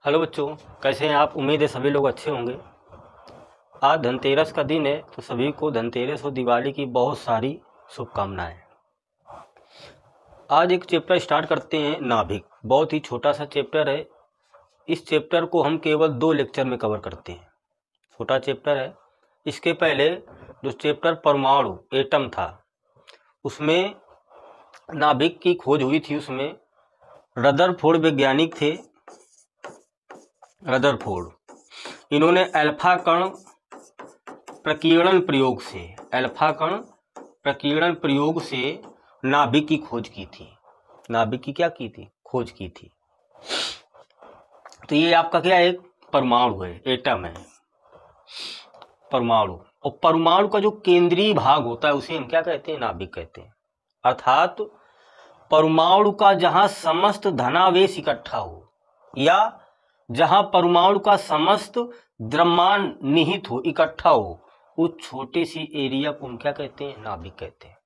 Hello बच्चों, कैसे हैं आप। उम्मीद है सभी लोग अच्छे होंगे। आज धनतेरस का दिन है तो सभी को धनतेरस और दिवाली की बहुत सारी शुभकामनाएं। आज एक चैप्टर स्टार्ट करते हैं, नाभिक। बहुत ही छोटा सा चैप्टर है। इस चैप्टर को हम केवल 2 लेक्चर में कवर करते हैं। छोटा चैप्टर है। इसके पहले जो चैप्टर परमाणु एटम था उसमें नाभिक की खोज हुई थी। उसमें रदरफोर्ड वैज्ञानिक थे, रदरफोर्ड। इन्होंने अल्फा कण प्रकीर्णन प्रयोग से नाभिक की खोज की थी। नाभिक की क्या की थी? खोज की थी। तो ये आपका क्या एक परमाणु है, एटम है, परमाणु। और परमाणु का जो केंद्रीय भाग होता है उसे हम क्या कहते हैं? नाभिक कहते हैं। अर्थात परमाणु का जहां समस्त धनावेश इकट्ठा हो या जहां परमाणु का समस्त द्रव्यमान निहित हो, इकट्ठा हो, उस छोटे सी एरिया को हम क्या कहते हैं? नाभिक कहते हैं।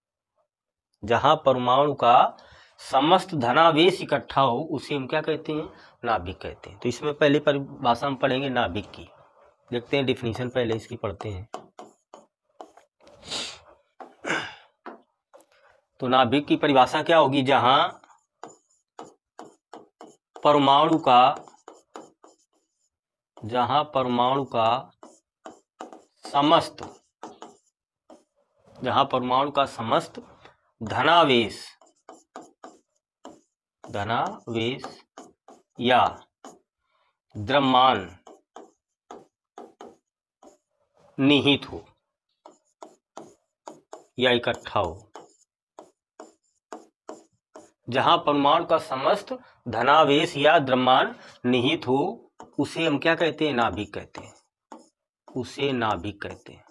जहां परमाणु का समस्त धनावेश इकट्ठा हो उसे हम क्या कहते हैं? नाभिक कहते हैं। तो इसमें पहले परिभाषा हम पढ़ेंगे नाभिक की। देखते हैं डिफिनीशन पहले इसकी पढ़ते हैं। तो नाभिक की परिभाषा क्या होगी? जहां परमाणु का समस्त धनावेश या द्रव्यमान निहित हो या इकट्ठा हो। जहां परमाणु का समस्त धनावेश या द्रव्यमान निहित हो उसे हम क्या कहते हैं? नाभिक कहते हैं। उसे नाभिक कहते हैं,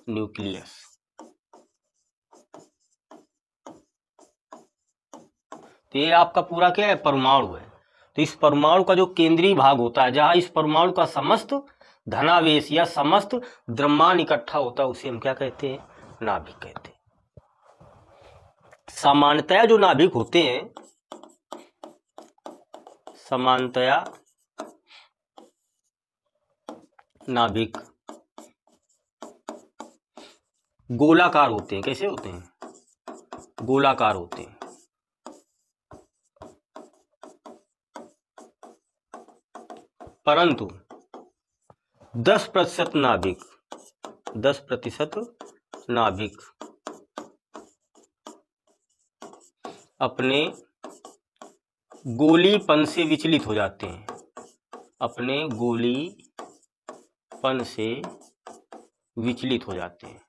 न्यूक्लियस। तो ये आपका पूरा क्या है? परमाणु है। तो इस परमाणु का जो केंद्रीय भाग होता है, जहां इस परमाणु का समस्त धनावेश या समस्त द्रव्यमान इकट्ठा होता है उसे हम क्या कहते हैं? नाभिक कहते हैं। सामान्यतया जो नाभिक होते हैं, सामान्यतया नाभिक गोलाकार होते हैं। कैसे होते हैं? गोलाकार होते हैं। परंतु 10% नाभिक अपने गोलीपन से विचलित हो जाते हैं। अपने गोलीपन से विचलित हो जाते हैं।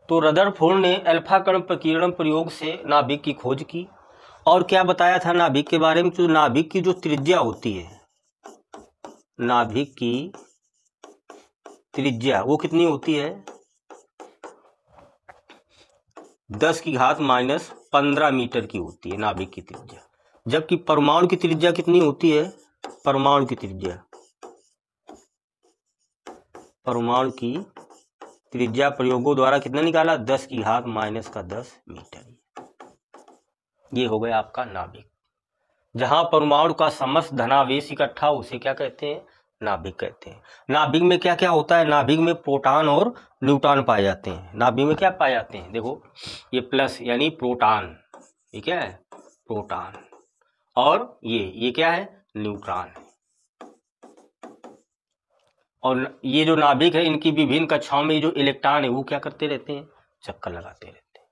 तो रदरफोर्ड ने अल्फा कण प्रकीर्णन प्रयोग से नाभिक की खोज की। और क्या बताया था नाभिक के बारे में? तो नाभिक की जो त्रिज्या होती है, नाभिक की त्रिज्या वो कितनी होती है? 10⁻⁻15 मीटर की होती है नाभिक की त्रिज्या। जबकि परमाणु की त्रिज्या कितनी होती है? परमाणु की त्रिज्या प्रयोगों द्वारा कितना निकाला? 10⁻⁻10 मीटर। ये हो गया आपका नाभिक। जहां परमाणु का समस्त धनावेश इकट्ठा उसे क्या कहते हैं? नाभिक कहते हैं। नाभिक में क्या क्या होता है? नाभिक में प्रोटॉन और न्यूट्रॉन पाए जाते हैं। नाभिक में क्या पाए जाते हैं? देखो, ये प्लस यानी प्रोटॉन, ये क्या है? प्रोटॉन। और ये क्या है? न्यूट्रॉन। और ये जो नाभिक है इनकी विभिन्न कक्षाओं में जो इलेक्ट्रॉन है वो क्या करते रहते हैं? चक्कर लगाते रहते हैं।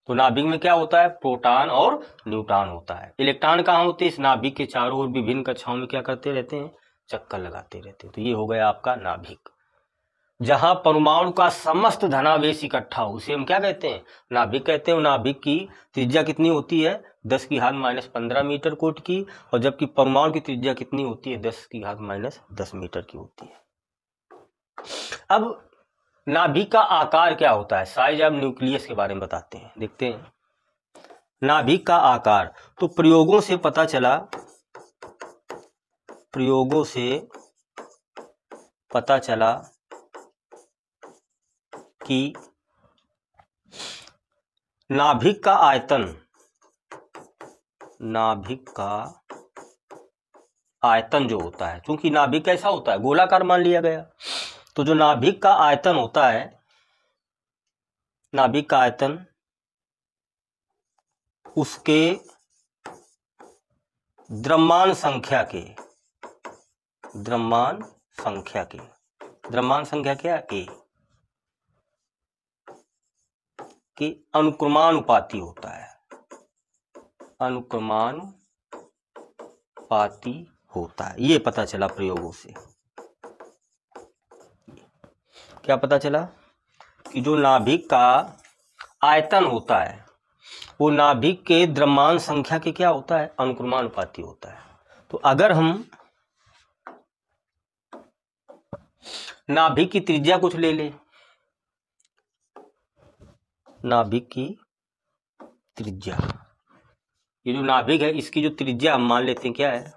तो नाभिक में क्या होता है? प्रोटॉन और न्यूट्रॉन होता है। इलेक्ट्रॉन कहाँ होते हैं? इस नाभिक के चारों ओर विभिन्न कक्षाओं में क्या करते रहते हैं? चक्कर लगाते रहते हैं। तो ये हो गया आपका नाभिक। जहां परमाणु का समस्त धनावेश इकट्ठा हो उसे हम क्या कहते हैं? नाभिक कहते हैं। नाभिक की त्रिज्या कितनी होती है? 10⁻⁻15 मीटर कोट की। और जबकि परमाणु की त्रिज्या कितनी होती है? 10⁻⁻10 मीटर की होती है। अब नाभिक का आकार क्या होता है? साइज ऑफ न्यूक्लियस के बारे में बताते हैं, देखते हैं। नाभिक का आकार तो प्रयोगों से पता चला कि नाभिक का आयतन, नाभिक का आयतन जो होता है, क्योंकि नाभिक कैसा होता है, गोलाकार मान लिया गया, तो जो नाभिक का आयतन होता है, नाभिक का आयतन उसके द्रव्यमान संख्या के, द्रव्यमान संख्या के, द्रव्यमान संख्या क्या ए के अनुक्रमानुपाती होता है, अनुक्रमानुपाती होता है। ये पता चला प्रयोगों से। क्या पता चला कि जो नाभिक का आयतन होता है वो नाभिक के द्रव्यमान संख्या के क्या होता है, अनुक्रमानुपाती होता है। तो अगर हम नाभिक की त्रिज्या कुछ ले लें, नाभिक की त्रिज्या, ये जो नाभिक है इसकी जो त्रिज्या हम मान लेते हैं क्या है,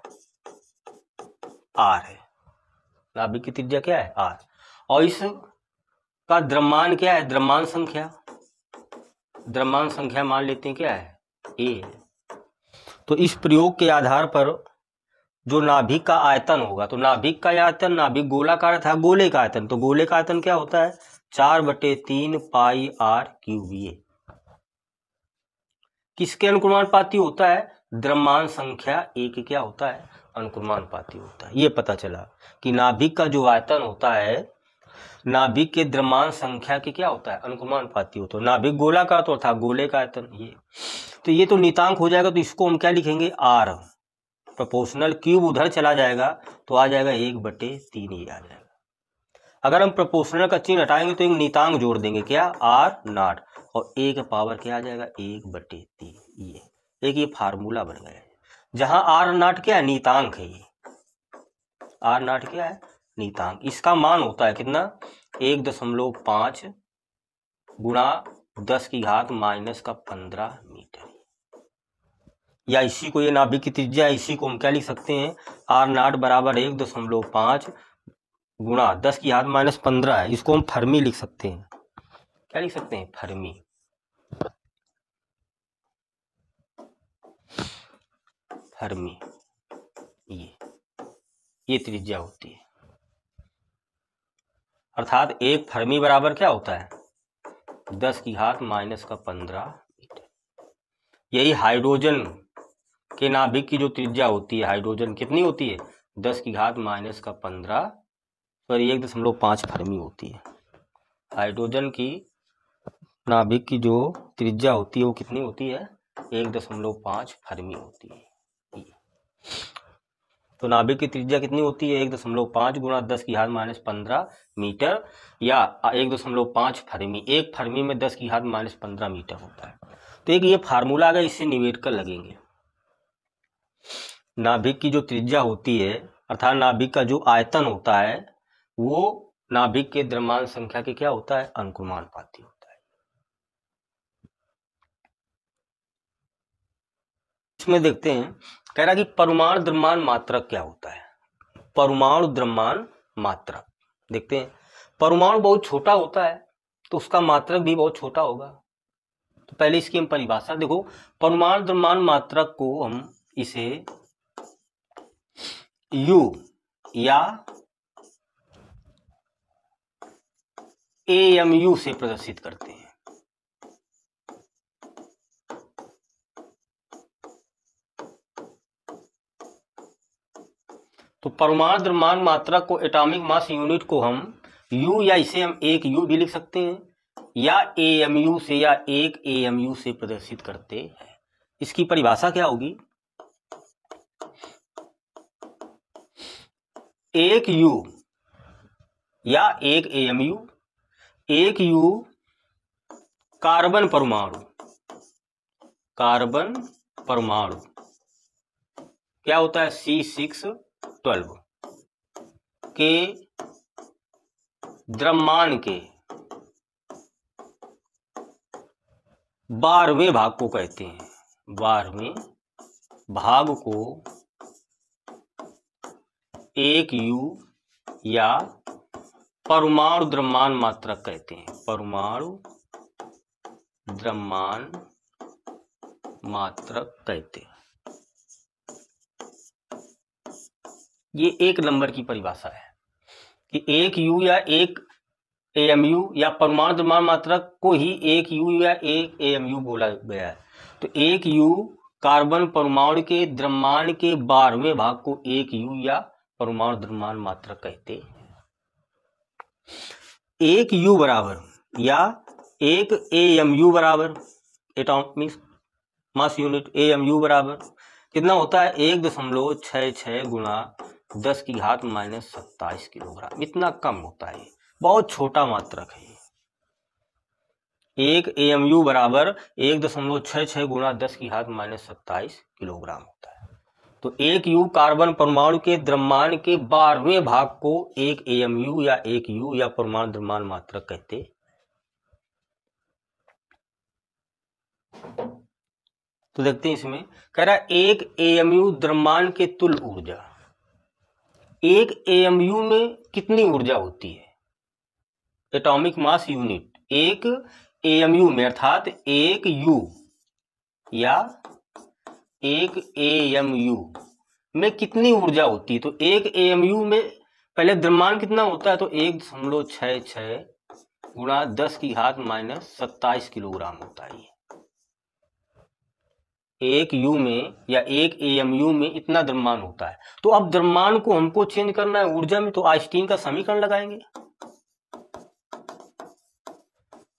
आर है। नाभिक की त्रिज्या क्या है, आर, और इसका द्रव्यमान क्या है, द्रव्यमान संख्या, द्रव्यमान संख्या मान लेते हैं क्या है, ए। तो इस प्रयोग के आधार पर जो नाभिक का आयतन होगा, तो नाभिक का आयतन, नाभिक गोलाकार था, गोले का आयतन, तो गोले का आयतन क्या होता है, 4/3 पाई आर क्यूब। ये किसके अनुक्रमानुपाती होता है, द्रव्यमान संख्या ए के क्या होता है, अनुक्रमानुपाती होता है। ये पता चला कि नाभिक का जो आयतन होता है, नाभिक के द्रव्यमान संख्या के क्या होता है, अनुक्रमानुपाती होता है। नाभिक गोलाकार तो था, गोले का आयतन ये, तो ये तो नितांक हो जाएगा, तो इसको हम क्या लिखेंगे, आर प्रोपोर्शनल, क्यूब उधर चला जाएगा तो आ जाएगा 1/3 ये आ जाएगा। अगर हम प्रोपोर्शनल का चिन्ह हटाएंगे तो एक नितांक जोड़ देंगे, क्या, आर नॉट, और ए का पावर क्या आ जाएगा, 1/3। ये एक ये फार्मूला बन गया है, जहां आर नॉट क्या है, नितांक है। ये आर नॉट क्या है, नितांक, इसका मान होता है कितना, 1.5 गुणा 10⁻⁻15 मीटर। या इसी को, ये नाभिक की त्रिज्या, इसी को हम क्या लिख सकते हैं, आर नॉट बराबर 1.5 गुणा 10⁻15 है, इसको हम फर्मी लिख सकते हैं। क्या लिख सकते हैं, फर्मी। फर्मी ये त्रिज्या होती है, अर्थात एक फर्मी बराबर क्या होता है, 10⁻⁻15 मीटर। यही हाइड्रोजन के नाभिक की जो त्रिज्या होती है, हाइड्रोजन कितनी होती है, 10⁻⁻15, सॉरी 1.5 फर्मी होती है। हाइड्रोजन की नाभिक की जो त्रिज्या होती है वो कितनी होती है, 1.5 फर्मी होती है। तो नाभिक की त्रिज्या कितनी होती है, 1.5 गुणा 10⁻⁻15 मीटर, या 1.5 फर्मी, एक फर्मी में 10⁻⁻15 मीटर होता है। तो एक ये फार्मूला अगर इससे निवेद कर लगेंगे, नाभिक की जो त्रिज्या होती है, अर्थात नाभिक का जो आयतन होता है, वो नाभिक के द्रव्यमान संख्या के क्या होता है, अनुक्रमानुपाती होता है। इसमें देखते हैं, कह रहा कि परमाणु द्रव्यमान मात्रक क्या होता है। परमाणु द्रव्यमान मात्रक देखते हैं, परमाणु बहुत छोटा होता है तो उसका मात्रक भी बहुत छोटा होगा। तो पहले इसकी हम परिभाषा देखो, परमाणु द्रव्यमान मात्रक को हम इसे U या AMU से प्रदर्शित करते हैं। तो परमाणु द्रव्यमान मात्रक को, एटॉमिक मास यूनिट को हम U, या इसे हम एक U भी लिख सकते हैं, या AMU से, या एक AMU से प्रदर्शित करते हैं। इसकी परिभाषा क्या होगी, एक U या एक AMU, एक U कार्बन परमाणु, कार्बन परमाणु क्या होता है, C612 के द्रव्यमान के 12वें भाग को कहते हैं। 12वें भाग को एक U या परमाणु द्रव्यमान मात्रक कहते हैं। परमाणु द्रव्यमान मात्रक कहते हैं। ये एक नंबर की परिभाषा है कि एक यू या एक एएमयू या परमाणु द्रव्यमान मात्रक को ही एक यू या एक एएमयू बोला गया है। तो एक यू कार्बन परमाणु के द्रव्यमान के 12वें भाग को एक यू या परमाणु द्रव्यमान मात्रक कहते हैं। एक यू बराबर या एक एएमयू बराबर, एटॉमिक मास यूनिट, एएमयू बराबर कितना होता है? 1.66 गुणा 10 की घात -27 किलोग्राम। इतना कम होता है, बहुत छोटा मात्रक है। एक एएमयू बराबर 1.66 गुणा 10 की घात -27 किलोग्राम होता है। तो एक यू कार्बन परमाणु के द्रव्यमान के 12वें भाग को एक एएमयू या एक यू या परमाणु द्रव्यमान मात्रक कहते। तो देखते हैं इसमें कह रहा है एक एएमयू द्रव्यमान के तुल्य ऊर्जा। एक एएमयू में कितनी ऊर्जा होती है? Atomic mass unit. एक एएमयू में अर्थात एक यू या एक एएमयू में कितनी ऊर्जा होती है? तो एक एएमयू में पहले द्रव्यमान कितना होता है? तो 1.66 गुणा 10 की घात -27 किलोग्राम होता है। एक यू में या एक एएमयू में इतना द्रव्यमान होता है। तो अब द्रव्यमान को हमको चेंज करना है ऊर्जा में, तो आइंस्टीन का समीकरण लगाएंगे।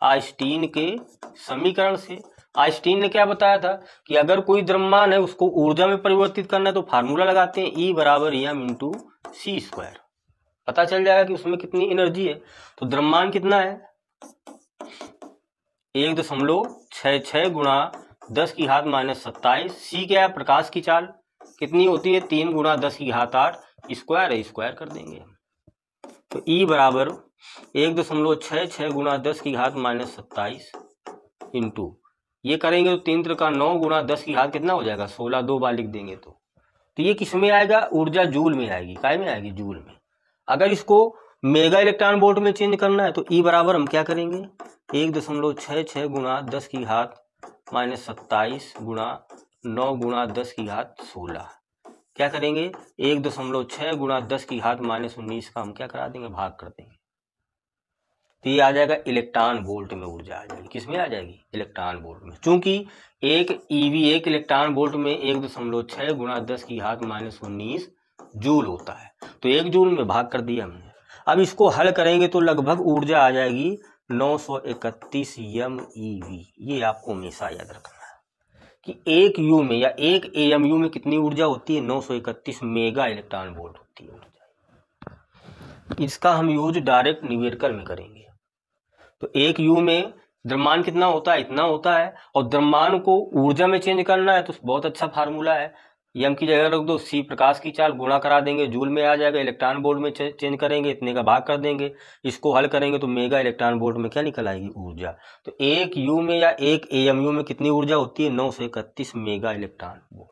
आइंस्टीन के समीकरण से आइंस्टीन ने क्या बताया था कि अगर कोई द्रव्यमान है उसको ऊर्जा में परिवर्तित करना है तो फार्मूला लगाते हैं E बराबर m इंटू सी स्क्वायर। पता चल जाएगा कि उसमें कितनी एनर्जी है। तो द्रव्यमान कितना है? 1.66 गुणा 10 की घात -27। सी क्या है? प्रकाश की चाल कितनी होती है? 3 गुणा 10 की घात 8 स्क्वायर है, स्क्वायर कर देंगे। तो E बराबर 1.66 गुणा 10 की घात -27 इंटू ये करेंगे तो 3 त्रिका 9 गुणा 10 की घात कितना हो जाएगा? 16। 2 बार लिख देंगे तो ये किस में आएगा? ऊर्जा जूल में आएगी। काय में आएगी? जूल में। अगर इसको मेगा इलेक्ट्रॉन वोल्ट में चेंज करना है तो E बराबर हम क्या करेंगे? 1.66 गुणा 10 की घात -27 गुणा 9 गुणा 10 की घात 16 क्या करेंगे? 1.6 गुणा 10 की घात -19 का हम क्या करा देंगे? भाग कर देंगे। तो ये आ जाएगा इलेक्ट्रॉन वोल्ट में ऊर्जा आ जाएगी। किसमें आ जाएगी? इलेक्ट्रॉन वोल्ट में। चूंकि एक ईवी एक इलेक्ट्रॉन वोल्ट में 1.6 गुणा 10 की घात -19 जूल होता है, तो 1 जूल में भाग कर दिया हमने। अब इसको हल करेंगे तो लगभग ऊर्जा आ जाएगी 931 MeV। ये आपको हमेशा याद रखना है कि एक यू में या एक एएमयू में कितनी ऊर्जा होती है? 931 मेगा इलेक्ट्रॉन वोल्ट होती है ऊर्जा। इसका हम यूज डायरेक्ट न्यूमेरिकल में करेंगे। तो एक यू में द्रव्यमान कितना होता है? इतना होता है। और द्रव्यमान को ऊर्जा में चेंज करना है तो बहुत अच्छा फार्मूला है। एम की जगह रख दो, सी प्रकाश की चाल गुणा करा देंगे, जूल में आ जाएगा। इलेक्ट्रॉन वोल्ट में चेंज करेंगे, इतने का भाग कर देंगे। इसको हल करेंगे तो मेगा इलेक्ट्रॉन वोल्ट में क्या निकल आएगी? ऊर्जा। तो एक यू में या एक एएमयू में कितनी ऊर्जा होती है? 931 मेगा इलेक्ट्रॉन वोल्ट।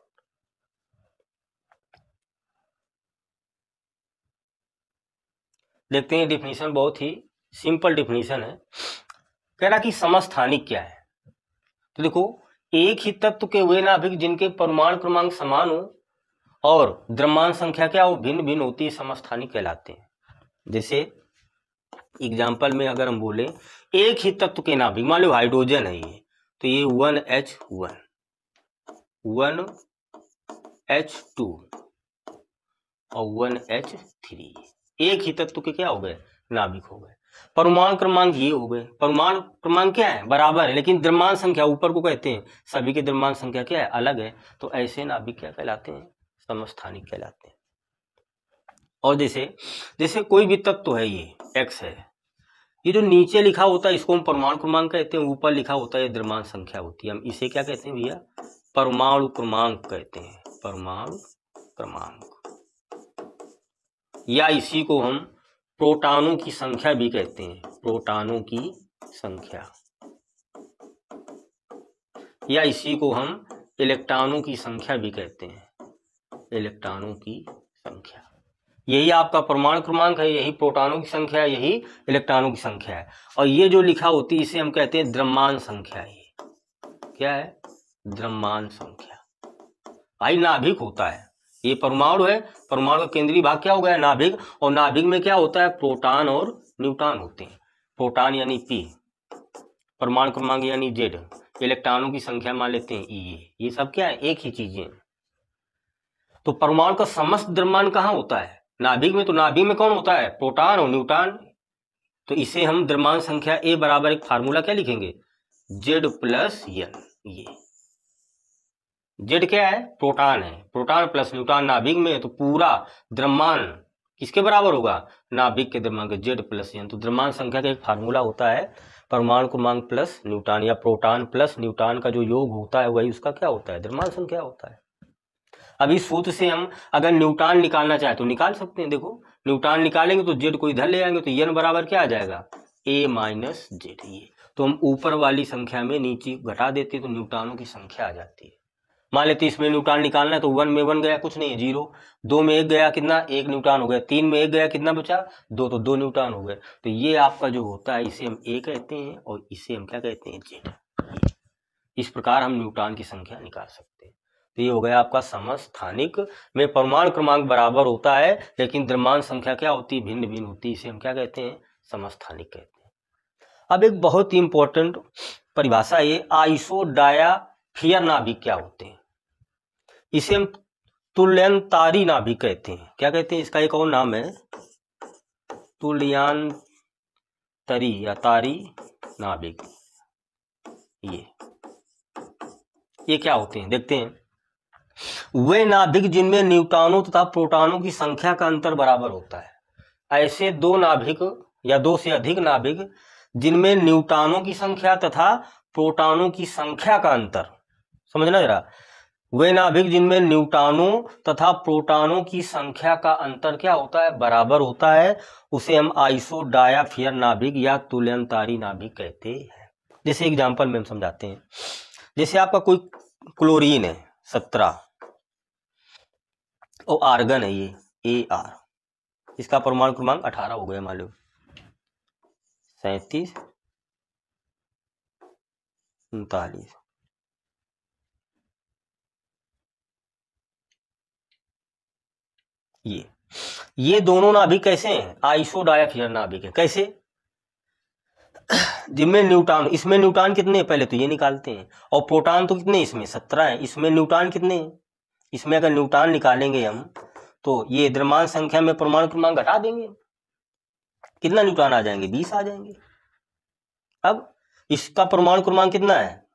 देखते हैं डिफिनीशन, बहुत ही सिंपल डिफिनीशन है। कह रहा कि समस्थानिक क्या है? तो देखो, एक ही तत्व के वे नाभिक जिनके परमाणु क्रमांक समान हो और द्रव्यमान संख्या क्या हो? भिन्न भिन्न होती है, समस्थानिक कहलाते हैं। जैसे एग्जाम्पल में अगर हम बोले एक ही तत्व के नाभिक, मान लो हाइड्रोजन है ये, तो ये 1H1 1H2 और 1H3 एक ही तत्व के क्या हो गए? नाभिक हो गए। परमाणु क्रमांक ये हो गए। परमाणु क्रमांक क्या है? बराबर है, लेकिन द्रव्यमान संख्या ऊपर को कहते हैं, सभी की द्रव्यमान संख्या क्या है? अलग है। तो ऐसे नाभिक क्या कहलाते हैं? समस्थानिक कहलाते हैं। और जैसे कोई भी तत्व है, ये X है, ये जो नीचे लिखा होता है इसको हम परमाणु क्रमांक कहते हैं, ऊपर लिखा होता है ये द्रव्यमान संख्या होती है। हम इसे क्या कहते हैं भैया? परमाणु क्रमांक कहते हैं, परमाणु क्रमांक। या इसी को हम प्रोटॉनों की संख्या भी कहते हैं, प्रोटॉनों की संख्या। या इसी को हम इलेक्ट्रॉनों की संख्या भी कहते हैं, इलेक्ट्रॉनों की संख्या। यही आपका परमाणु क्रमांक है, यही प्रोटॉनों की संख्या है, यही इलेक्ट्रॉनों की संख्या है। और ये जो लिखा होती है इसे हम कहते हैं द्रव्यमान संख्या। ये क्या है? द्रव्यमान संख्या। भाई नाभिक होता है, ये परमाणु है, परमाणु का केंद्रीय भाग क्या हो गया? नाभिक। और नाभिक में क्या होता है? प्रोटॉन और न्यूट्रॉन होते हैं। प्रोटॉन यानी P, परमाणु क्रमांक यानी Z, इलेक्ट्रॉनों की संख्या मान लेते हैं E। ये सब क्या है? एक ही चीजें। तो परमाणु का समस्त द्रव्यमान कहाँ होता है? नाभिक में। तो नाभिक में कौन होता है? प्रोटॉन और न्यूट्रॉन। तो इसे हम द्रव्यमान संख्या A बराबर एक फार्मूला क्या लिखेंगे? Z plus N। ये Z क्या है? प्रोटॉन है, प्रोटॉन प्लस न्यूट्रॉन नाभिक में है, तो पूरा द्रव्यमान किसके बराबर होगा? नाभिक के द्रव्यमान के Z प्लस N। तो द्रव्यमान संख्या का एक फार्मूला होता है परमाणु क्रमांक प्लस न्यूट्रॉन, या प्रोटॉन प्लस न्यूट्रॉन का जो योग होता है वही उसका क्या होता है? द्रव्यमान संख्या होता है। अब इस सूत्र से हम अगर न्यूट्रॉन निकालना चाहे तो निकाल सकते हैं। देखो न्यूट्रॉन निकालेंगे तो Z को इधर ले आएंगे, तो N बराबर क्या आ जाएगा? A minus Z। ये तो हम ऊपर वाली संख्या में नीचे घटा देते हैं तो न्यूट्रॉनों की संख्या आ जाती है। मान लेते इसमें न्यूट्रॉन निकालना है तो 1 में 1 गया, कुछ नहीं है, 0। 2 में 1 गया, कितना? 1 न्यूट्रॉन हो गया। 3 में 1 गया, कितना बचा? 2, तो 2 न्यूट्रॉन हो गए। तो ये आपका जो होता है इसे हम A कहते हैं और इसे हम क्या कहते हैं? Z। इस प्रकार हम न्यूट्रॉन की संख्या निकाल सकते हैं। तो ये हो गया आपका समस्थानिक में परमाणु क्रमांक बराबर होता है लेकिन द्रव्यमान संख्या क्या होती है? भिन्न भिन्न होती है। इसे हम क्या कहते हैं? समस्थानिक कहते हैं। अब एक बहुत ही इंपॉर्टेंट परिभाषा, ये आइसोडायाफियर नाभिक क्या होते हैं? इसे हम तुल्यांतारी नाभिक कहते हैं। क्या कहते हैं? इसका एक और नाम है तुल्यांतरी या तारी नाभिक। ये क्या होते हैं? देखते हैं। वे नाभिक जिनमें न्यूट्रॉनों तथा प्रोटॉनों की संख्या का अंतर बराबर होता है। ऐसे दो नाभिक या दो से अधिक नाभिक जिनमें न्यूट्रॉनों की संख्या तथा प्रोटॉनों की संख्या का अंतर, समझना जरा, वे नाभिक जिनमें न्यूट्रॉनों तथा प्रोटॉनों की संख्या का अंतर क्या होता है? बराबर होता है, उसे हम आइसोडायाफियर नाभिक या तुल्यांतारी नाभिक कहते हैं। जैसे एग्जांपल में हम समझाते हैं। जैसे आपका कोई क्लोरीन है 17 और आर्गन है ये Ar, इसका परमाणु क्रमांक 18 हो गया, मान लो 37 39। ये दोनों नाभिक कैसे हैं? आइसोडायाफियर नाभिक है। कैसे? जिनमें न्यूट्रॉन, इसमें न्यूट्रॉन कितने हैं पहले तो ये निकालते हैं, और प्रोटॉन तो कितने? इसमें 17 है। इसमें न्यूट्रॉन कितने हैं? इसमें अगर न्यूट्रॉन निकालेंगे हम तो ये द्रव्यमान संख्या में परमाणु क्रमांक घटा देंगे, कितना न्यूट्रॉन आ जाएंगे? 20 आ जाएंगे। अब इसका परमाणु क्रमांक कितना है?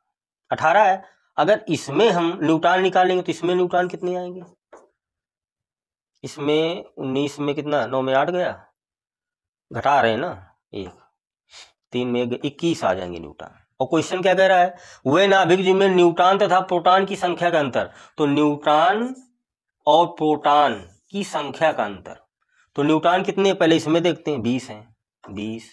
18 है। अगर इसमें हम न्यूट्रॉन निकालेंगे तो इसमें न्यूट्रॉन कितने आएंगे? इसमें 19 में कितना? 9 में 8 गया, घटा रहे हैं ना, 1 3 में 21 आ जाएंगे न्यूट्रॉन। और क्वेश्चन क्या कह रहा है? वे नाभिक जिनमें न्यूट्रॉन तथा प्रोटॉन की संख्या का अंतर, तो न्यूट्रॉन और प्रोटॉन की संख्या का अंतर, तो न्यूट्रॉन कितने पहले इसमें देखते हैं? 20 हैं, 20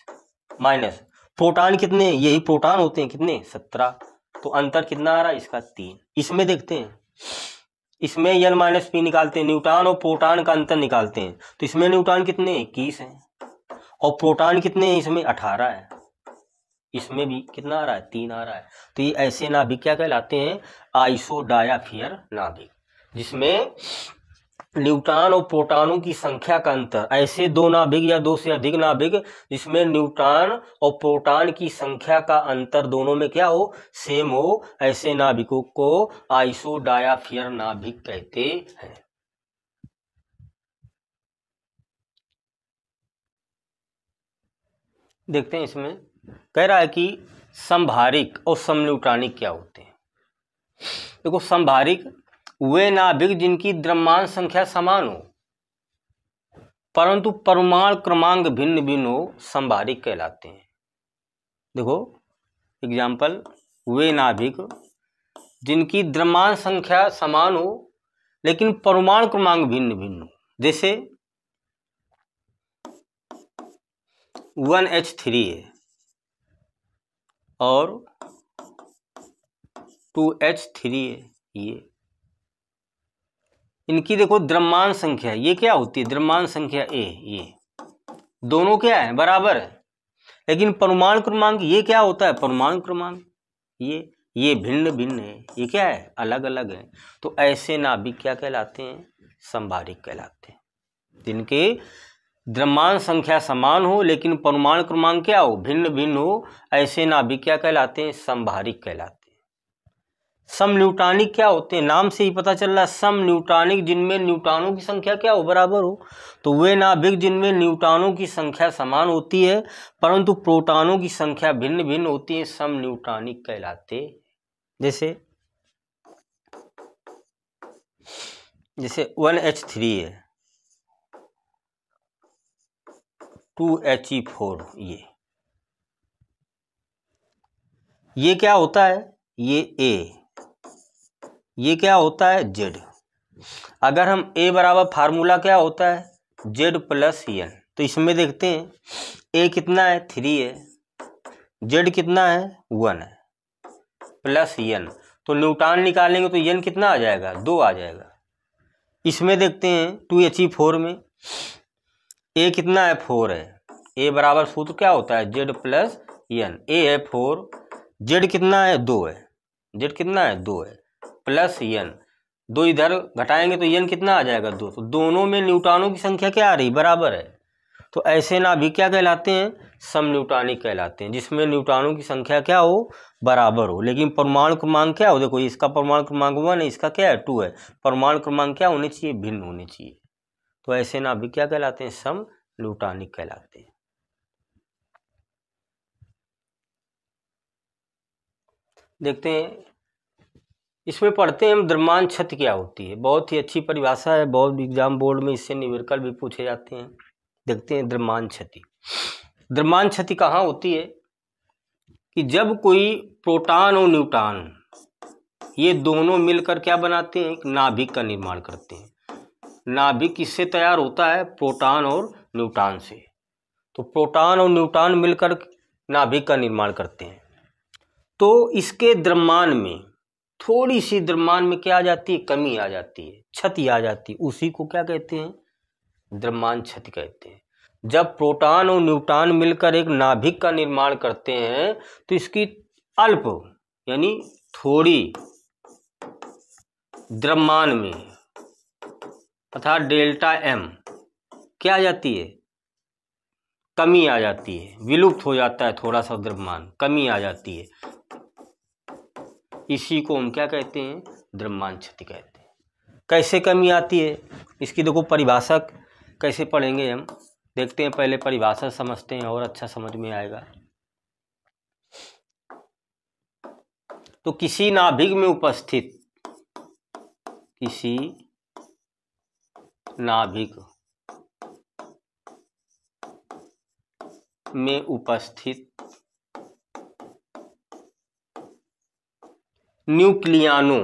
माइनस प्रोटॉन कितने? यही प्रोटॉन होते हैं, कितने? 17। तो अंतर कितना आ रहा है इसका? 3। इसमें देखते हैं, इसमें N माइनस P निकालते हैं, न्यूट्रॉन और प्रोटॉन का अंतर निकालते हैं, तो इसमें न्यूट्रॉन कितने? 21 हैं, और प्रोटॉन कितने हैं? इसमें 18 है। इसमें भी कितना आ रहा है? 3 आ रहा है। तो ये ऐसे नाभिक क्या कहलाते हैं? आइसोडायाफियर नाभिक, जिसमें न्यूट्रॉन और प्रोटॉनों की संख्या का अंतर, ऐसे दो नाभिक या दो से अधिक नाभिक जिसमें न्यूट्रॉन और प्रोटॉन की संख्या का अंतर दोनों में क्या हो? सेम हो, ऐसे नाभिकों को आइसोडायाफियर नाभिक कहते हैं। देखते हैं, इसमें कह रहा है कि समभारिक और समन्यूट्रॉनिक क्या होते हैं। देखो, समभारिक वे नाभिक जिनकी द्रव्यमान संख्या समान हो परंतु परमाणु क्रमांक भिन्न भिन्न हो, समभारिक कहलाते हैं। देखो एग्जाम्पल, वे नाभिक जिनकी द्रव्यमान संख्या समान हो लेकिन परमाणु क्रमांक भिन्न भिन्न हो, जैसे 1H3 है और 2H3 है, ये इनकी देखो द्रव्यमान संख्या, ये क्या होती है, द्रव्यमान संख्या ए, ये दोनों क्या है, बराबर है। लेकिन परमाणु क्रमांक ये क्या होता है, परमाणु क्रमांक ये भिन्न भिन्न है, ये क्या है, अलग अलग है। तो ऐसे नाभिक क्या कहलाते हैं, समभारिक कहलाते हैं, जिनके द्रव्यमान संख्या समान हो लेकिन परमाणु क्रमांक क्या हो, भिन्न भिन्न हो, ऐसे नाभिक क्या कहलाते हैं, समभारिक कहलाते हैं। समन्यूटानिक क्या होते हैं, नाम से ही पता चल रहा है, समन्यूटानिक जिनमें न्यूट्रॉनों की संख्या क्या हो, बराबर हो। तो वे नाभिक जिनमें न्यूट्रॉनों की संख्या समान होती है परंतु प्रोटॉनों की संख्या भिन्न भिन्न होती है, समन्यूटानिक कहलाते। जैसे 1H3 है, 2He4, ये क्या होता है, ये A, ये क्या होता है, Z। अगर हम A बराबर फार्मूला क्या होता है, Z प्लस N, तो इसमें देखते हैं A कितना है, 3 है, Z कितना है, 1 है, प्लस N, तो न्यूटन निकालेंगे तो N कितना आ जाएगा, 2 आ जाएगा। इसमें देखते हैं 2He4 में A कितना है, 4 है, A बराबर सूत्र क्या होता है, Z प्लस N, A है 4, Z कितना है, 2 है, Z कितना है, 2 है, प्लस N, 2 इधर घटाएंगे तो N कितना आ जाएगा, 2। तो दोनों में न्यूट्रॉनों की संख्या क्या आ रही, बराबर है। तो ऐसे नाभिक क्या कहलाते हैं, समन्यूटानिक कहलाते हैं, जिसमें न्यूट्रॉनों की संख्या क्या हो, बराबर हो, लेकिन परमाणु क्रमांक क्या हो, देखो इसका परमाणु क्रमांक 1 है, इसका क्या है, 2 है, परमाणु क्रमांक क्या होने चाहिए, भिन्न होने चाहिए। तो ऐसे नाभिक क्या कहलाते हैं, समन्यूटानिक कहलाते हैं। देखते हैं, इसमें पढ़ते हैं हम द्रव्यमान क्षति क्या होती है, बहुत ही अच्छी परिभाषा है, बहुत एग्जाम बोर्ड में इससे न्यूमेरिकल भी पूछे जाते हैं। देखते हैं द्रव्यमान क्षति। द्रव्यमान क्षति कहाँ होती है कि जब कोई प्रोटॉन और न्यूट्रॉन ये दोनों मिलकर क्या बनाते हैं, एक नाभिक का निर्माण करते हैं। नाभिक किससे तैयार होता है, प्रोटॉन और न्यूट्रॉन से। तो प्रोटॉन और न्यूट्रॉन मिलकर नाभिक का निर्माण करते हैं। तो इसके द्रव्यमान में थोड़ी सी द्रव्यमान में क्या आ जाती है, कमी आ जाती है, क्षति आ जाती है, उसी को क्या कहते हैं, द्रव्यमान क्षति कहते हैं। जब प्रोटॉन और न्यूट्रॉन मिलकर एक नाभिक का निर्माण करते हैं तो इसकी अल्प यानी थोड़ी द्रव्यमान में अर्थात डेल्टा एम क्या आ जाती है, कमी आ जाती है, विलुप्त हो जाता है, थोड़ा सा द्रव्यमान कमी आ जाती है, इसी को हम क्या कहते हैं, द्रव्यमान क्षति कहते हैं। कैसे कमी आती है, इसकी देखो परिभाषा कैसे पढ़ेंगे हम, देखते हैं, पहले परिभाषा समझते हैं और अच्छा समझ में आएगा। तो किसी नाभिक में उपस्थित, किसी नाभिक में उपस्थित न्यूक्लियानों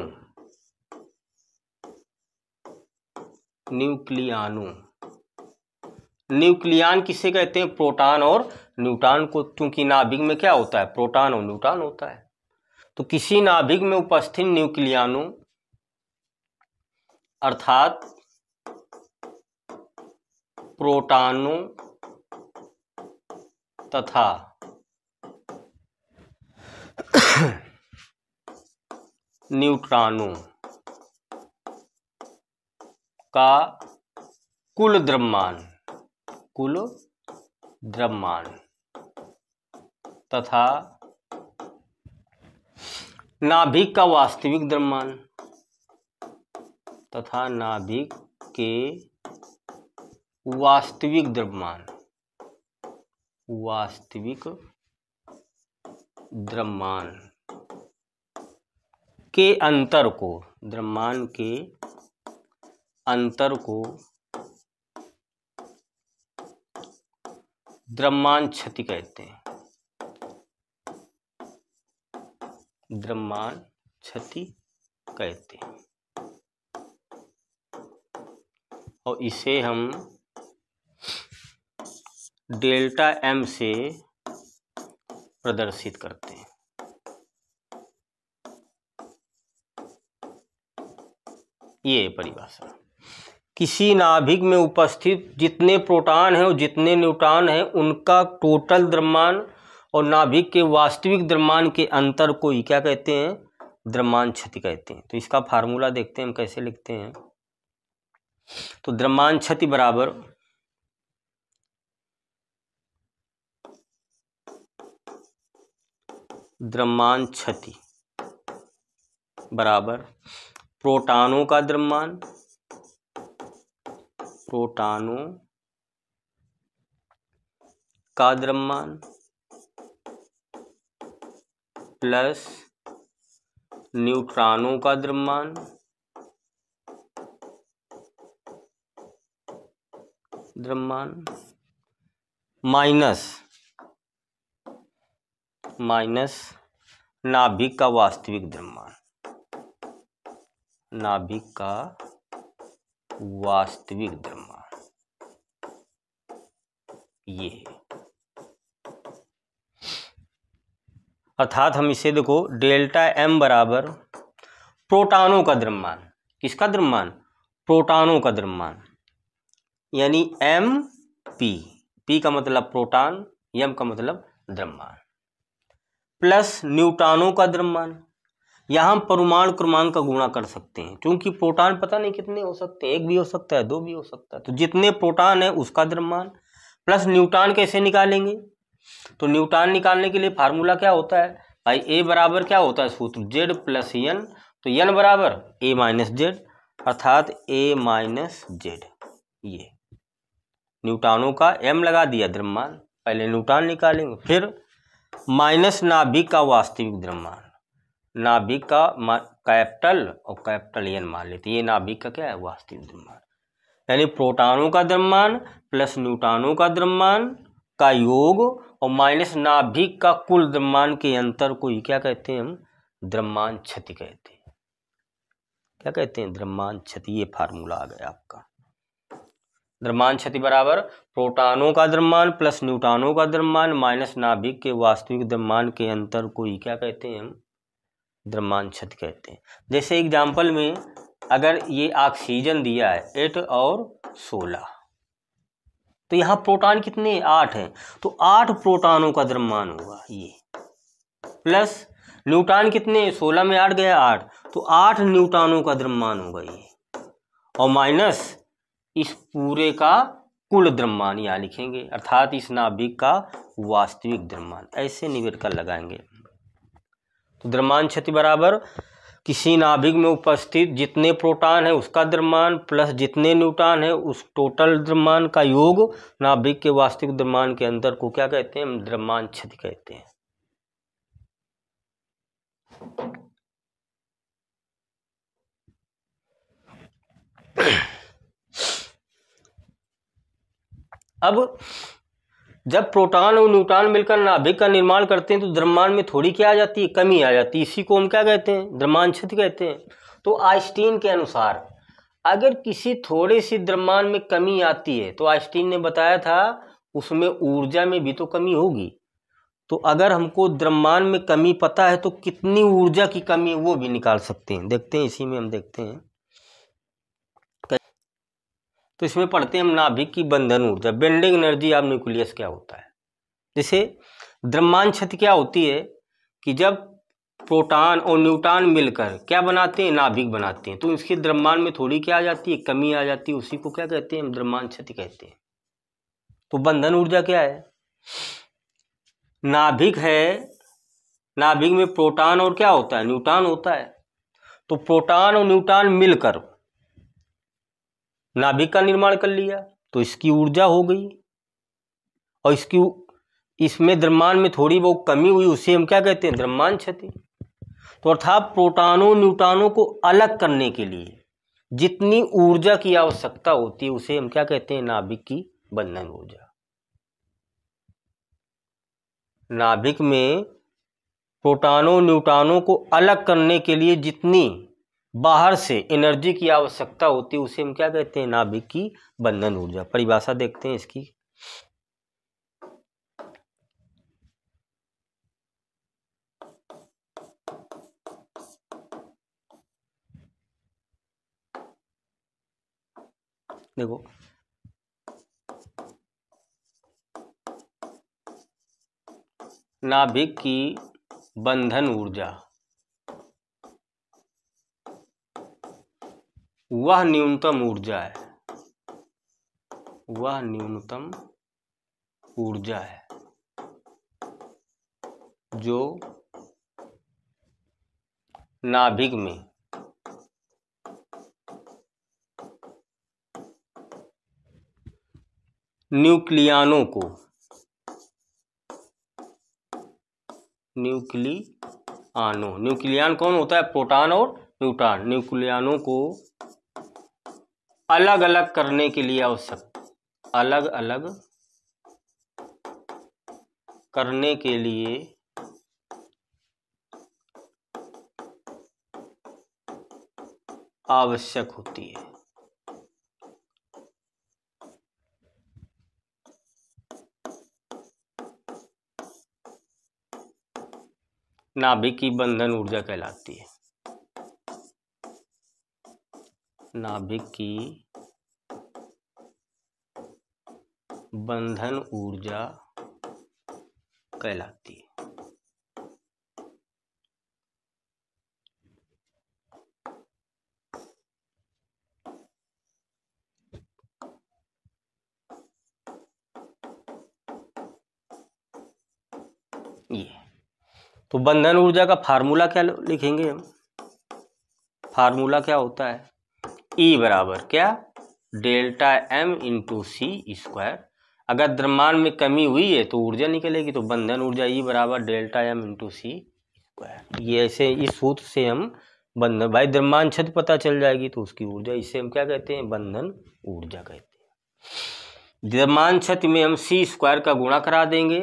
न्यूक्लियान किसे कहते हैं, प्रोटॉन और न्यूट्रॉन को, क्योंकि नाभिक में क्या होता है, प्रोटॉन और न्यूट्रॉन होता है। तो किसी नाभिक में उपस्थित न्यूक्लियानों अर्थात प्रोटॉनों तथा न्यूट्रॉनों का कुल द्रव्यमान तथा नाभिक का वास्तविक द्रव्यमान तथा नाभिक के वास्तविक द्रव्यमान के अंतर को, द्रव्यमान के अंतर को द्रव्यमान क्षति कहते हैं, द्रव्यमान क्षति कहते हैं। और इसे हम डेल्टा एम से प्रदर्शित करते हैं। ये परिभाषा। किसी नाभिक में उपस्थित जितने प्रोटॉन हैं और जितने न्यूट्रॉन हैं उनका टोटल द्रव्यमान और नाभिक के वास्तविक द्रव्यमान के अंतर को ही क्या कहते हैं, द्रव्यमान क्षति कहते हैं। तो इसका फार्मूला देखते हैं हम कैसे लिखते हैं। तो द्रव्यमान क्षति बराबर द्रव्यमान क्षति बराबर प्रोटॉनों का द्रव्यमान, प्रोटॉनों का द्रव्यमान प्लस न्यूट्रॉनों का द्रव्यमान माइनस नाभिक का वास्तविक द्रव्यमान, नाभिक का वास्तविक द्रव्यमान, ये अर्थात हम इसे देखो डेल्टा एम बराबर प्रोटॉनों का द्रव्यमान, किसका द्रव्यमान, प्रोटॉनों का द्रव्यमान, यानी एम पी, पी का मतलब प्रोटॉन, एम का मतलब द्रव्यमान, प्लस न्यूट्रॉनों का द्रव्यमान। यहाँ हम परमाणु क्रमांक का गुणा कर सकते हैं, क्योंकि प्रोटॉन पता नहीं कितने हो सकते हैं, एक भी हो सकता है, दो भी हो सकता है। तो जितने प्रोटॉन है उसका द्रव्यमान प्लस न्यूट्रॉन कैसे निकालेंगे, तो न्यूट्रॉन निकालने के लिए फार्मूला क्या होता है भाई, ए बराबर क्या होता है सूत्र, जेड प्लस एन। तो एन बराबर ए माइनस जेड, अर्थात ए माइनस जेड। ये न्यूट्रॉनों का एम लगा दिया द्रव्यमान, पहले न्यूट्रॉन निकालेंगे, फिर माइनस नाभिक का वास्तविक द्रव्यमान, नाभिक का कैपिटल और कैपिटल एन मान लेते, ये नाभिक का क्या है, वास्तविक द्रव्यमान। यानी प्रोटॉनों का द्रव्यमान प्लस न्यूट्रॉनों का द्रव्यमान का योग और माइनस नाभिक का कुल द्रव्यमान के अंतर को ही क्या कहते हैं, हम द्रव्यमान क्षति कहते हैं। क्या कहते हैं, द्रव्यमान क्षति। ये फार्मूला आ गया आपका। द्रव्यमान क्षति बराबर प्रोटॉनों का द्रव्यमान प्लस न्यूट्रॉनों का द्रव्यमान माइनस नाभिक के वास्तविक द्रव्यमान के अंतर को ही क्या कहते हैं, हम द्रव्यमान क्षति कहते हैं। जैसे एग्जाम्पल में अगर ये ऑक्सीजन दिया है 8 और 16, तो यहाँ प्रोटॉन कितने 8 हैं, तो 8 प्रोटॉनों का द्रव्यमान होगा ये, प्लस न्यूट्रॉन कितने, 16 में 8 गया 8, तो 8 न्यूट्रॉनों का द्रव्यमान होगा ये, और माइनस इस पूरे का कुल द्रव्यमान यहाँ लिखेंगे, अर्थात इस नाभिक का वास्तविक द्रव्यमान। ऐसे निवेद कर लगाएंगे। तो द्रव्यमान क्षति बराबर किसी नाभिक में उपस्थित जितने प्रोटॉन है उसका द्रव्यमान प्लस जितने न्यूट्रॉन है उस टोटल द्रव्यमान का योग नाभिक के वास्तविक द्रव्यमान के अंतर को क्या कहते हैं, हम द्रव्यमान क्षति कहते हैं। अब जब प्रोटॉन और न्यूट्रॉन मिलकर नाभिक का निर्माण करते हैं तो द्रव्यमान में थोड़ी क्या आ जाती है, कमी आ जाती है। इसी को हम क्या कहते हैं, द्रव्यमान क्षति कहते हैं। तो आइंस्टीन के अनुसार अगर किसी थोड़ी सी द्रव्यमान में कमी आती है तो आइंस्टीन ने बताया था उसमें ऊर्जा में भी तो कमी होगी। तो अगर हमको द्रव्यमान में कमी पता है तो कितनी ऊर्जा की कमी है वो भी निकाल सकते हैं। देखते हैं, इसी में हम देखते हैं। तो इसमें पढ़ते हैं हम नाभिक की बंधन ऊर्जा, बेंडिंग एनर्जी ऑफ न्यूक्लियस क्या होता है। जैसे द्रव्यमान क्षति क्या होती है कि जब प्रोटॉन और न्यूट्रॉन मिलकर क्या बनाते हैं, नाभिक बनाते हैं, तो इसके द्रव्यमान में थोड़ी क्या आ जाती है, कमी आ जाती है। उसी को क्या कहते हैं, हम द्रव्यमान क्षति कहते हैं। तो बंधन ऊर्जा क्या है, नाभिक है, नाभिक में प्रोटॉन और क्या होता है, न्यूट्रॉन होता है। तो प्रोटॉन और न्यूट्रॉन मिलकर नाभिक का निर्माण कर लिया तो इसकी ऊर्जा हो गई, और इसमें द्रव्यमान में थोड़ी बहुत कमी हुई, उसे हम क्या कहते हैं, द्रव्यमान क्षति। तो अर्थात प्रोटॉनों न्यूट्रॉनों को अलग करने के लिए जितनी ऊर्जा की आवश्यकता होती है उसे हम क्या कहते हैं, नाभिक की बंधन ऊर्जा। नाभिक में प्रोटॉनों न्यूट्रॉनों को अलग करने के लिए जितनी बाहर से एनर्जी की आवश्यकता होती है उसे हम क्या कहते हैं, नाभिक की बंधन ऊर्जा। परिभाषा देखते हैं इसकी। देखो नाभिक की बंधन ऊर्जा वह न्यूनतम ऊर्जा है, वह न्यूनतम ऊर्जा है जो नाभिक में न्यूक्लियानों को, न्यूक्लियान कौन होता है? प्रोटॉन और न्यूट्रॉन। न्यूक्लियानों को अलग अलग करने के लिए आवश्यक, अलग अलग करने के लिए आवश्यक होती है। नाभिक की बंधन ऊर्जा कहलाती है, नाभिक की बंधन ऊर्जा कहलाती है। ये तो बंधन ऊर्जा का फार्मूला क्या लिखेंगे हम? फार्मूला क्या होता है? E बराबर क्या? डेल्टा M इंटू सी स्क्वायर। अगर द्रव्यमान में कमी हुई है तो ऊर्जा निकलेगी, तो बंधन ऊर्जा E बराबर डेल्टा M इंटू सी स्क्वायर। ये ऐसे इस सूत्र से हम बंधन, भाई द्रव्यमान क्षति पता चल जाएगी तो उसकी ऊर्जा, इसे हम क्या कहते हैं? बंधन ऊर्जा कहते हैं। द्रव्यमान क्षति में हम सी स्क्वायर का गुणा करा देंगे,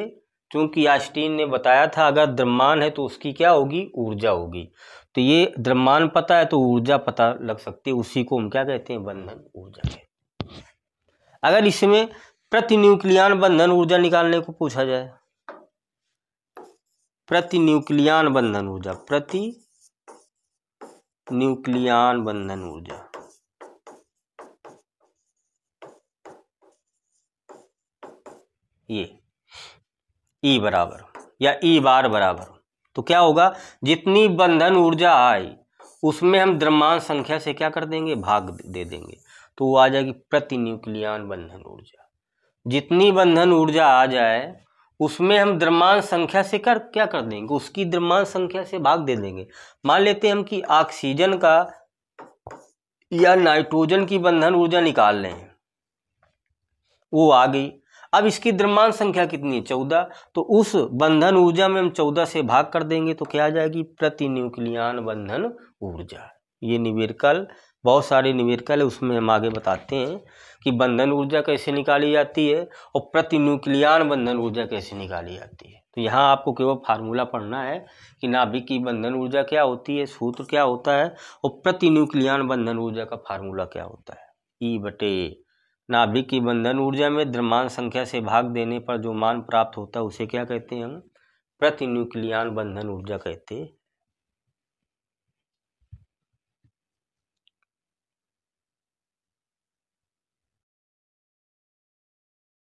क्योंकि आइंस्टीन ने बताया था अगर द्रव्यमान है तो उसकी क्या होगी? ऊर्जा होगी। तो ये द्रव्यमान पता है तो ऊर्जा पता लग सकती है, उसी को हम क्या कहते हैं? बंधन ऊर्जा कहते हैं। अगर इसमें प्रति न्यूक्लियन बंधन ऊर्जा निकालने को पूछा जाए, प्रति न्यूक्लियन बंधन ऊर्जा, प्रति न्यूक्लियन बंधन ऊर्जा, ये E बराबर या E बार बराबर, तो क्या होगा? जितनी बंधन ऊर्जा आई उसमें हम द्रव्यमान संख्या से क्या कर देंगे? भाग दे देंगे, तो वो आ जाएगी प्रति न्यूक्लियन बंधन ऊर्जा। जितनी बंधन ऊर्जा आ जाए उसमें हम द्रव्यमान संख्या से क्या कर देंगे? उसकी द्रव्यमान संख्या से भाग दे देंगे। मान लेते हैं हम कि ऑक्सीजन का या नाइट्रोजन की बंधन ऊर्जा निकाल रहे हैं, वो आ गई। अब इसकी द्रव्यमान संख्या कितनी है? 14। तो उस बंधन ऊर्जा में हम 14 से भाग कर देंगे तो क्या आ जाएगी? प्रति न्यूक्लियन बंधन ऊर्जा। ये न्यूमेरिकल, बहुत सारे न्यूमेरिकल है, उसमें हम आगे बताते हैं कि बंधन ऊर्जा कैसे निकाली जाती है और प्रति न्यूक्लियन बंधन ऊर्जा कैसे निकाली जाती है। तो यहाँ आपको केवल फार्मूला पढ़ना है कि नाभिक की बंधन ऊर्जा क्या होती है, सूत्र क्या होता है, और प्रति न्यूक्लियन बंधन ऊर्जा का फार्मूला क्या होता है। ई बटे नाभिक की बंधन ऊर्जा में द्रव्यमान संख्या से भाग देने पर जो मान प्राप्त होता है उसे क्या कहते हैं हम? प्रति न्यूक्लियन बंधन ऊर्जा कहते